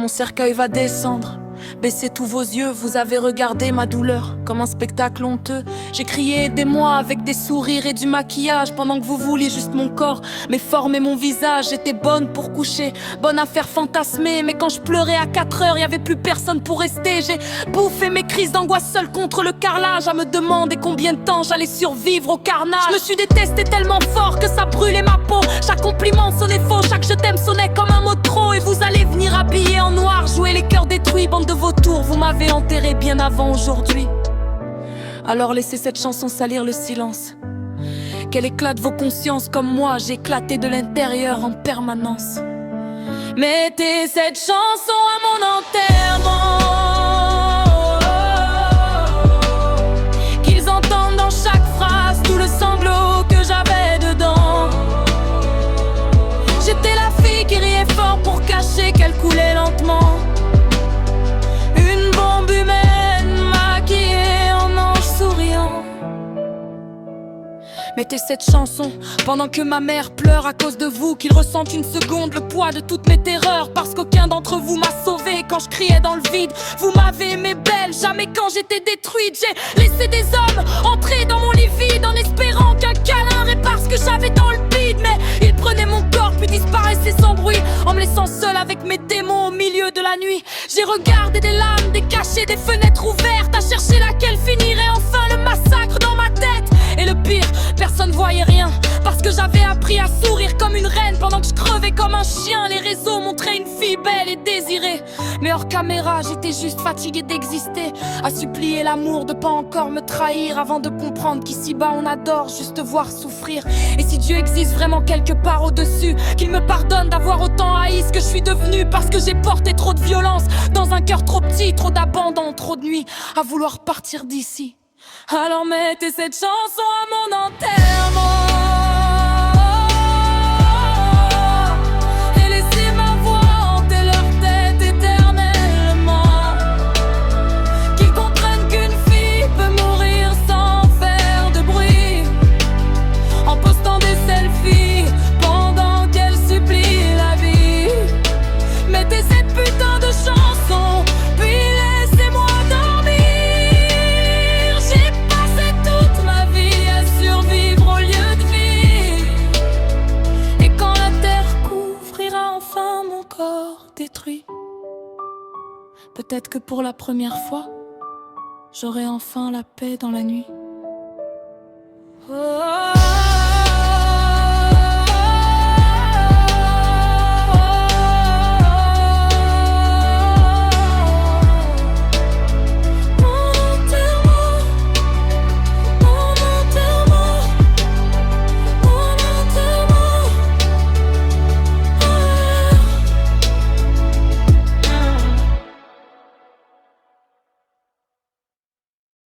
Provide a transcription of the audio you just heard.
mon cercueil va descendre. Baissez tous vos yeux, vous avez regardé ma douleur comme un spectacle honteux. J'ai crié aidez-moi avec des sourires et du maquillage pendant que vous vouliez juste mon corps, mes formes et mon visage. J'étais bonne pour coucher, bonne à faire fantasmer, mais quand je pleurais à 4 heures, y avait plus personne pour rester. J'ai bouffé mes crises d'angoisse seule contre le carrelage, à me demander combien de temps j'allais survivre au carnage. Je me suis détestée tellement fort que ça brûlait ma peau. Chaque compliment sonnait faux, chaque je t'aime sonnait comme un mot de trop. Et vous allez venir habillés en noir, jouer les cœurs détruits, bande de vautours, vous m'avez enterré bien avant aujourd'hui. Alors laissez cette chanson salir le silence, qu'elle éclate vos consciences comme moi, j'ai éclaté de l'intérieur en permanence. Mettez cette chanson à mon enterrement, qu'ils entendent dans chaque phrase tout le sanglot que j'avais dedans. J'étais la fille qui riait fort pour cacher qu'elle coulait lentement. Une bombe humaine maquillée en ange souriant. Mettez cette chanson pendant que ma mère pleure à cause de vous, qu'il ressente une seconde le poids de toutes mes terreurs. Parce qu'aucun d'entre vous m'a sauvée quand je criais dans le vide. Vous m'avez aimée belle, jamais quand j'étais détruite. J'ai laissé des hommes entrer dans mon lit vide en espérant qu'un câlin répare ce que j'avais dans le bide. Mais ils prenaient mon corps puis disparaissaient sans bruit, en me laissant seule avec mes démons au milieu de la nuit. J'ai regardé des lames, des cachets, des fenêtres ouvertes, à chercher laquelle finirait enfin le massacre dans ma tête. Et le pire, personne voyait rien, parce que j'avais appris à sourire comme une reine pendant que je crevais comme un chien. Les réseaux montraient une fille belle et désirée, mais hors caméra j'étais juste fatiguée d'exister, à supplier l'amour de pas encore me trahir, avant de comprendre qu'ici-bas on adore juste voir souffrir. Et si Dieu existe vraiment quelque part au-dessus, qu'il me pardonne d'avoir autant haï ce que je suis devenue, parce que j'ai porté trop de violence dans un cœur trop petit, trop d'abandon, trop de nuits à vouloir partir d'ici. Alors mettez cette chanson à mon enterrement, et laissez ma voix hanter leur tête éternellement. Qu'ils comprennent qu'une fille peut mourir sans faire de bruit, en postant des selfies pendant qu'elle supplie la vie. Mettez cette putain de chanson, puis laissez-moi dormir. J'ai passé toute ma vie à survivre au lieu de vivre. Et quand la terre couvrira enfin mon corps détruit, peut-être que pour la première fois, j'aurai enfin la paix dans la nuit. Oh.